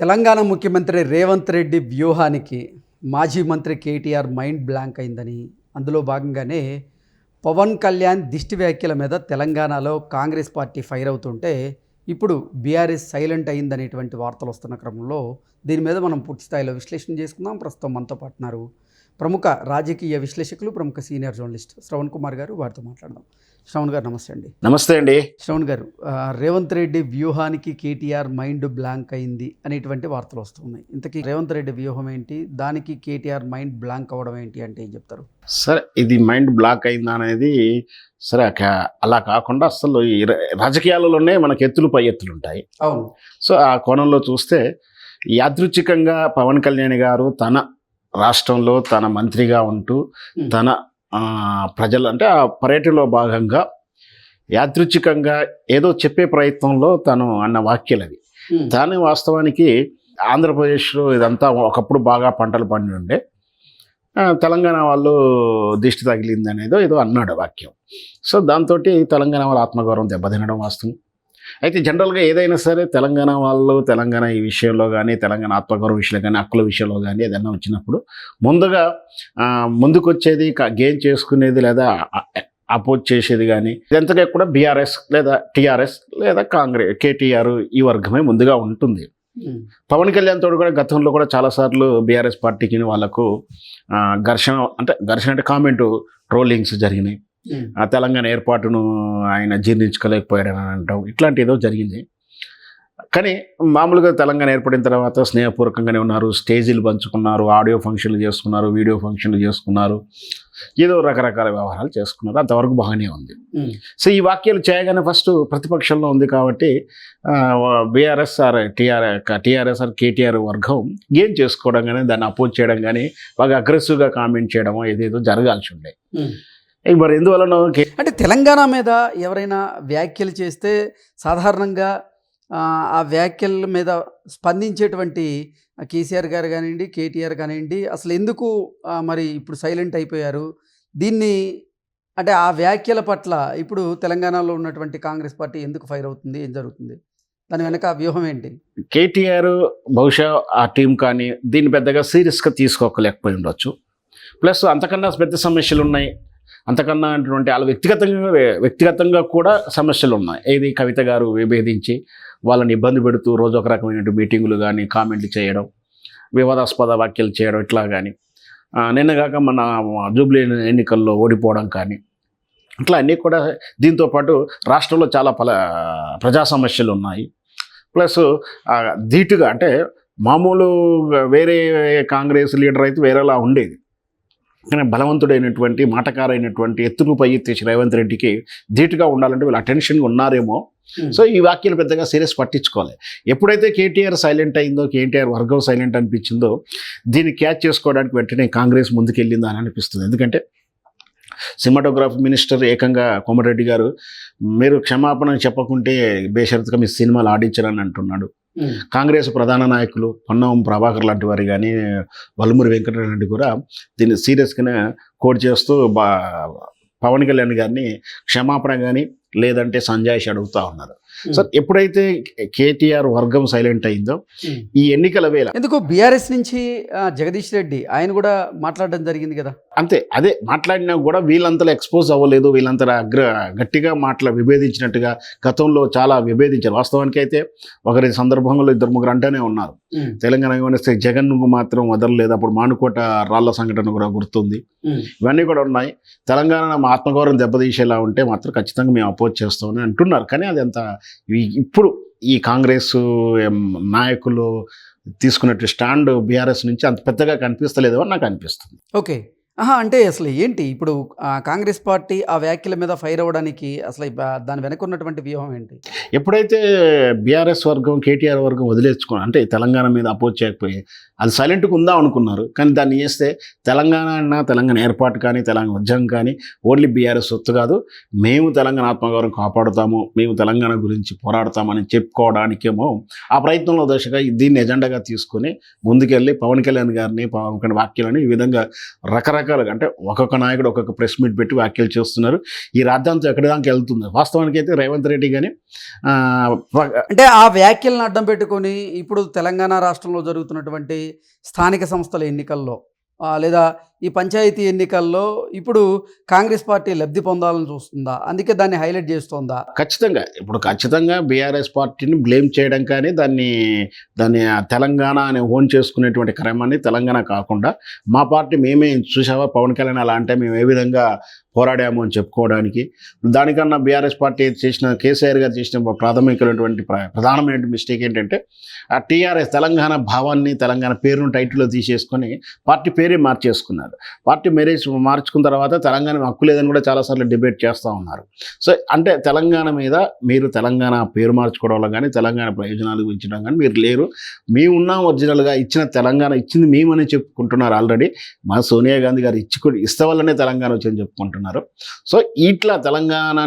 తెలంగాణ ముఖ్యమంత్రి రేవంత్ రెడ్డి వ్యూహానికి మాజీ మంత్రి కేటీఆర్ మైండ్ బ్లాంక్ అయిందని, అందులో భాగంగానే పవన్ కళ్యాణ్ దిష్టి వ్యాఖ్యల మీద తెలంగాణలో కాంగ్రెస్ పార్టీ ఫైర్ అవుతుంటే ఇప్పుడు బీఆర్ఎస్ సైలెంట్ అయిందనేటువంటి వార్తలు వస్తున్న క్రమంలో దీని మీద మనం పూర్తి స్థాయిలో విశ్లేషణ చేసుకుందాం. ప్రస్తుతం మనతో పాటున్నారు ప్రముఖ రాజకీయ విశ్లేషకులు, ప్రముఖ సీనియర్ జర్నలిస్ట్ శ్రవణ్ కుమార్ గారు. వారితో మాట్లాడదాం. శ్రవణ్ గారు నమస్తే అండి. నమస్తే అండి. శ్రవణ్ గారు, రేవంత్ రెడ్డి వ్యూహానికి కేటీఆర్ మైండ్ బ్లాంక్ అయింది అనేటువంటి వార్తలు వస్తున్నాయి. ఇంతకీ రేవంత్ రెడ్డి వ్యూహం ఏంటి, దానికి కేటీఆర్ మైండ్ బ్లాంక్ అవ్వడం ఏంటి అంటే ఏం చెప్తారు? సరే, ఇది మైండ్ బ్లాక్ అయిందా అనేది సరే అలా కాకుండా అసలు ఈ రాజకీయాలలోనే మనకు ఎత్తులు పై ఎత్తులు ఉంటాయి. అవును. సో ఆ కోణంలో చూస్తే యాదృచ్ఛికంగా పవన్ కళ్యాణ్ గారు తన రాష్ట్రంలో తన మంత్రిగా ఉంటూ తన ప్రజలు అంటే ఆ పర్యటనలో భాగంగా యాదృచ్ఛికంగా ఏదో చెప్పే ప్రయత్నంలో తను అన్న వాక్యాలు అవి. దాని వాస్తవానికి ఆంధ్రప్రదేశ్లో ఇదంతా ఒకప్పుడు బాగా పంటలు పండి ఉండే, తెలంగాణ వాళ్ళు దిష్టి తగిలింది అనేదో ఏదో అన్నాడు వాక్యం. సో దాంతో తెలంగాణ వాళ్ళ ఆత్మగౌరవం దెబ్బతినడం వాస్తవం. అయితే జనరల్గా ఏదైనా సరే తెలంగాణ వాళ్ళు తెలంగాణ ఈ విషయంలో కానీ, తెలంగాణ ఆత్మగౌరవ విషయంలో కానీ, హక్కుల విషయంలో కానీ ఏదైనా వచ్చినప్పుడు ముందుగా ముందుకొచ్చేది గెయిన్ చేసుకునేది లేదా అపోజ్ చేసేది కానీ ఇదంతగా కూడా బీఆర్ఎస్ లేదా టీఆర్ఎస్ లేదా కాంగ్రెస్ కేటీఆర్ ఈ వర్గమే ముందుగా ఉంటుంది. పవన్ కళ్యాణ్ తోడు కూడా గతంలో కూడా చాలాసార్లు బీఆర్ఎస్ పార్టీకి వాళ్ళకు ఘర్షణ అంటే కామెంటు ట్రోలింగ్స్ జరిగినాయి. ఆ తెలంగాణ ఏర్పాటును ఆయన జీర్ణించుకోలేకపోయారని అంటాం, ఇట్లాంటి ఏదో జరిగింది. కానీ మామూలుగా తెలంగాణ ఏర్పడిన తర్వాత స్నేహపూర్వకంగానే ఉన్నారు, స్టేజీలు పంచుకున్నారు, ఆడియో ఫంక్షన్లు చేసుకున్నారు, వీడియో ఫంక్షన్లు చేసుకున్నారు, ఏదో రకరకాల వ్యవహారాలు చేసుకున్నారు. అంతవరకు బాగానే ఉంది. సో ఈ వాక్యాలు చేయగానే ఫస్ట్ ప్రతిపక్షంలో ఉంది కాబట్టి బీఆర్ఎస్ ఆర్ టీఆర్ఎస్ ఆర్ కేటీఆర్ వర్గం గేమ్ చేసుకోవడం కానీ, దాన్ని అపోజ్ చేయడం కానీ, బాగా అగ్రెసివ్గా కామెంట్ చేయడం ఏదేదో జరగాల్సి ఉండే. మరి ఎందువలన అంటే తెలంగాణ మీద ఎవరైనా వ్యాఖ్యలు చేస్తే సాధారణంగా ఆ వ్యాఖ్యల మీద స్పందించేటువంటి కేసీఆర్ గారు కానివ్వండి, కేటీఆర్ కానివ్వండి, అసలు ఎందుకు మరి ఇప్పుడు సైలెంట్ అయిపోయారు? దీన్ని అంటే ఆ వ్యాఖ్యల పట్ల ఇప్పుడు తెలంగాణలో ఉన్నటువంటి కాంగ్రెస్ పార్టీ ఎందుకు ఫైర్ అవుతుంది? ఏం జరుగుతుంది? దాని వెనక వ్యూహం ఏంటి? కేటీఆర్ బహుశా ఆ టీం కానీ దీన్ని పెద్దగా సీరియస్గా తీసుకోలేకపోయి ఉండొచ్చు. ప్లస్ అంతకన్నా పెద్ద సమస్యలు ఉన్నాయి, అంతకన్నా అటువంటి వాళ్ళ వ్యక్తిగతంగా కూడా సమస్యలు ఉన్నాయి. ఏది కవిత గారు విభేదించి వాళ్ళని ఇబ్బంది పెడుతూ రోజు ఒక రకమైన మీటింగులు కానీ, కామెంట్లు చేయడం, వివాదాస్పద వ్యాఖ్యలు చేయడం, ఇట్లా కానీ నిన్నగాక మన జూబ్లీ ఎన్నికల్లో ఓడిపోవడం కానీ, ఇట్లా అన్నీ కూడా దీంతోపాటు రాష్ట్రంలో చాలా ప్రజా సమస్యలు ఉన్నాయి. ప్లస్ ధీటుగా అంటే మామూలు వేరే కాంగ్రెస్ లీడర్ అయితే వేరేలా ఉండేది, కానీ బలవంతుడైనటువంటి మాటకారైనటువంటి ఎత్తుకు పై ఎత్తేసి రేవంత్ రెడ్డికి ధీటుగా ఉండాలంటే వీళ్ళు అటెన్షన్గా ఉన్నారేమో. సో ఈ వ్యాఖ్యలు పెద్దగా సీరియస్ పట్టించుకోవాలి. ఎప్పుడైతే కేటీఆర్ సైలెంట్ అయిందో, కేటీఆర్ వర్గం సైలెంట్ అనిపించిందో, దీన్ని క్యాచ్ చేసుకోవడానికి వెంటనే కాంగ్రెస్ ముందుకెళ్ళిందా అని అనిపిస్తుంది. ఎందుకంటే సినిమాటోగ్రఫీ మినిస్టర్ ఏకంగా కోమటిరెడ్డి గారు మీరు క్షమాపణ చెప్పకుంటే బేషరతుగా మీ సినిమాలు ఆడించరని అంటున్నాడు. కాంగ్రెస్ ప్రధాన నాయకులు పొన్నం ప్రభాకర్ లాంటి వారు కానీ, వల్లమూరి వెంకటరెడ్డి కూడా దీన్ని సీరియస్గానే కోట్ చేస్తూ పవన్ కళ్యాణ్ గారిని క్షమాపణ కానీ లేదంటే సంజాయిషి అడుగుతూ ఉన్నారు. సో ఎప్పుడైతే కేటీఆర్ వర్గం సైలెంట్ అయిందో ఈ ఎన్నికల వేళ ఎందుకు బీఆర్ఎస్ నుంచి జగదీష్ రెడ్డి ఆయన కూడా మాట్లాడడం జరిగింది కదా. అంతే, అదే మాట్లాడినా కూడా వీళ్ళంతలో ఎక్స్పోజ్ అవ్వలేదు, వీళ్ళంతా గట్టిగా విభేదించినట్టుగా గతంలో చాలా విభేదించారు. వాస్తవానికి అయితే ఒకరి సందర్భంలో 2-3 అంటేనే ఉన్నారు. తెలంగాణ గమనిస్తే జగన్ మాత్రం వదలలేదు. అప్పుడు మానుకోట రాళ్ల సంఘటన కూడా గుర్తుంది. ఇవన్నీ కూడా ఉన్నాయి. తెలంగాణ ఆత్మగౌరవం దెబ్బతీసేలా ఉంటే మాత్రం ఖచ్చితంగా మేము అపోజ్ చేస్తామని అంటున్నారు. కానీ అది అంత ఇప్పుడు ఈ కాంగ్రెస్ నాయకులు తీసుకున్నట్టు స్టాండ్ బీఆర్ఎస్ నుంచి అంత పెద్దగా కనిపిస్తలేదు అని నాకు అనిపిస్తుంది. ఓకే, అంటే అసలు ఏంటి ఇప్పుడు కాంగ్రెస్ పార్టీ ఆ వ్యాఖ్యల మీద ఫైర్ అవ్వడానికి అసలు దాని వెనక ఉన్నటువంటి వ్యూహం ఏంటి? ఎప్పుడైతే బీఆర్ఎస్ వర్గం కేటీఆర్ వర్గం వదిలేసుకున్నారు అంటే తెలంగాణ మీద అపోజ్ చేయకపోయి అది సైలెంట్గా ఉందా అనుకున్నారు. కానీ దాన్ని చేస్తే తెలంగాణ ఏర్పాటు కానీ, తెలంగాణ ఉద్యమం కానీ ఓన్లీ బీఆర్ఎస్ సొత్తు కాదు, మేము తెలంగాణ ఆత్మగౌరవం కాపాడుతాము, మేము తెలంగాణ గురించి పోరాడతామని చెప్పుకోవడానికేమో ఆ ప్రయత్నంలో దశగా దీన్ని ఎజెండాగా తీసుకొని ముందుకెళ్ళి పవన్ కళ్యాణ్ గారిని, పవన్ కళ్యాణ్ వ్యాఖ్యలని ఈ విధంగా రకరకాల రకాలుగా అంటే ఒక్కొక్క నాయకుడు ఒక్కొక్క ప్రెస్ మీట్ పెట్టి వ్యాఖ్యలు చేస్తున్నారు. ఈ రాద్ధాంతం ఎక్కడి దాకా వెళ్తుంది. వాస్తవానికి అయితే రేవంత్ రెడ్డి కానీ అంటే ఆ వ్యాఖ్యలను అడ్డం పెట్టుకొని ఇప్పుడు తెలంగాణ రాష్ట్రంలో జరుగుతున్నటువంటి స్థానిక సంస్థల ఎన్నికల్లో లేదా ఈ పంచాయతీ ఎన్నికల్లో ఇప్పుడు కాంగ్రెస్ పార్టీ లబ్ధి పొందాలని చూస్తుందా, అందుకే దాన్ని హైలైట్ చేస్తోందా? ఖచ్చితంగా బీఆర్ఎస్ పార్టీని బ్లేమ్ చేయడం కానీ దాన్ని తెలంగాణ అని ఓన్ చేసుకునేటువంటి క్రమాన్ని తెలంగాణ కాకుండా మా పార్టీ మేమే చూసావా పవన్ కళ్యాణ్ అలా అంటే మేము ఏ విధంగా పోరాడాము అని చెప్పుకోవడానికి, దానికన్నా బీఆర్ఎస్ పార్టీ చేసిన కేసీఆర్ గారు చేసిన ప్రాథమికమైనటువంటి ప్రధానమైన మిస్టేక్ ఏంటంటే ఆ టీఆర్ఎస్ తెలంగాణ భావాన్ని తెలంగాణ పేరును టైటిల్లో తీసేసుకొని పార్టీ పేరే మార్చేసుకున్నారు. పార్టీ మార్చుకున్న తర్వాత తెలంగాణ హక్కు లేదని కూడా చాలాసార్లు డిబేట్ చేస్తూ ఉన్నారు. సో అంటే తెలంగాణ మీద మీరు తెలంగాణ పేరు మార్చుకోవడంలో కానీ తెలంగాణ ప్రయోజనాలు ఇచ్చడం కానీ మీరు లేరు. మేము ఉన్నాం ఒరిజినల్గా, ఇచ్చిన తెలంగాణ ఇచ్చింది మేమని చెప్పుకుంటున్నారు. ఆల్రెడీ మా సోనియా గాంధీ గారు ఇస్తే వల్లనే తెలంగాణ వచ్చిందని చెప్పుకుంటున్నారు. సో ఇట్లా తెలంగాణ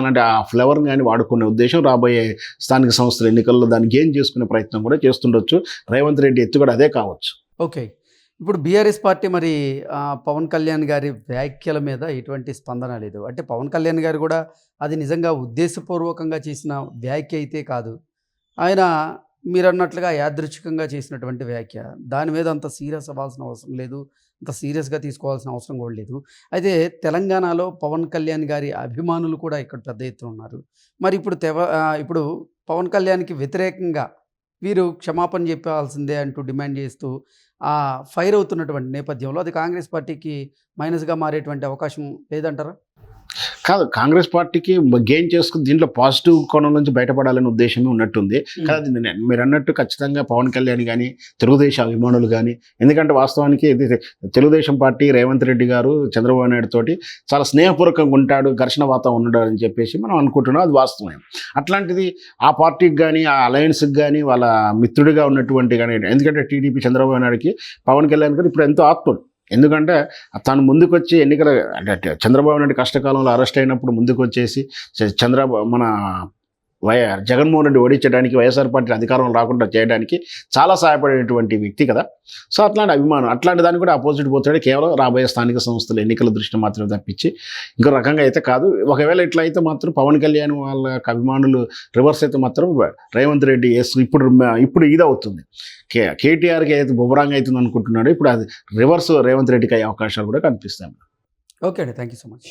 అంటే ఆ ఫ్లేవర్ కానీ వాడుకునే ఉద్దేశం రాబోయే స్థానిక సంస్థల ఎన్నికల్లో దాన్ని గెయిన్ చేసుకునే ప్రయత్నం కూడా చేస్తుండొచ్చు. రేవంత్ రెడ్డి ఎత్తుగడ అదే కావచ్చు. ఓకే, ఇప్పుడు బీఆర్ఎస్ పార్టీ మరి పవన్ కళ్యాణ్ గారి వ్యాఖ్యల మీద ఎటువంటి స్పందన లేదు. అంటే పవన్ కళ్యాణ్ గారు కూడా అది నిజంగా ఉద్దేశపూర్వకంగా చేసిన వ్యాఖ్య అయితే కాదు, ఆయన మీరు అన్నట్లుగా యాదృచ్ఛికంగా చేసినటువంటి వ్యాఖ్య. దాని మీద అంత సీరియస్ అవ్వాల్సిన అవసరం లేదు, అంత సీరియస్గా తీసుకోవాల్సిన అవసరం కూడా లేదు. అయితే తెలంగాణలో పవన్ కళ్యాణ్ గారి అభిమానులు కూడా ఇక్కడ పెద్ద ఎత్తున ఉన్నారు. మరి ఇప్పుడు పవన్ కళ్యాణ్కి వ్యతిరేకంగా వీరు క్షమాపణ చెప్పాల్సిందే అంటూ డిమాండ్ చేస్తూ ఫైర్ అవుతున్నటువంటి నేపథ్యంలో అది కాంగ్రెస్ పార్టీకి మైనస్గా మారేటువంటి అవకాశం లేదంటారా? కాదు, కాంగ్రెస్ పార్టీకి గెయిన్ చేసుకుని దీంట్లో పాజిటివ్ కోణం నుంచి బయటపడాలనే ఉద్దేశమే ఉన్నట్టుంది. కానీ మీరు అన్నట్టు ఖచ్చితంగా పవన్ కళ్యాణ్ కానీ తెలుగుదేశం అభిమానులు కానీ, ఎందుకంటే వాస్తవానికి ఇది తెలుగుదేశం పార్టీ రేవంత్ రెడ్డి గారు చంద్రబాబు నాయుడు తోటి చాలా స్నేహపూర్వకంగా ఉంటాడు, ఘర్షణ వాతావరణం ఉండడు అని చెప్పేసి మనం అనుకుంటున్నాం. అది వాస్తవం. అట్లాంటిది ఆ పార్టీకి కానీ ఆ అలయన్స్కి కానీ వాళ్ళ మిత్రుడిగా ఉన్నటువంటి కానీ, ఎందుకంటే టీడీపీ చంద్రబాబు నాయుడుకి పవన్ కళ్యాణ్ గారు ఇప్పుడు ఎంతో ఆత్ముడు. ఎందుకంటే తను ముందుకొచ్చి ఎన్నికల అంటే చంద్రబాబు నాయుడు కష్టకాలంలో అరెస్ట్ అయినప్పుడు ముందుకు వచ్చేసి మన జగన్మోహన్ రెడ్డి ఓడించడానికి వైఎస్ఆర్ పార్టీ అధికారంలో రాకుండా చేయడానికి చాలా సహాయపడేటువంటి వ్యక్తి కదా. సో అట్లాంటి అభిమానం, అట్లాంటి దాన్ని కూడా అపోజిట్ పోతాడు. కేవలం రాబోయే స్థానిక సంస్థల ఎన్నికల దృష్టి మాత్రమే తప్పించి ఇంకో రకంగా అయితే కాదు. ఒకవేళ ఇట్లా అయితే మాత్రం పవన్ కళ్యాణ్ వాళ్ళ అభిమానులు రివర్స్ అయితే మాత్రం రేవంత్ రెడ్డి ఇప్పుడు ఇదవుతుంది. కేటీఆర్కి అయితే బొబరాంగ్ అవుతుంది అనుకుంటున్నాడు. ఇప్పుడు అది రివర్స్ రేవంత్ రెడ్డికి అయ్యే అవకాశాలు కూడా కనిపిస్తాయి. ఓకే అండి, థ్యాంక్ యూ సో మచ్.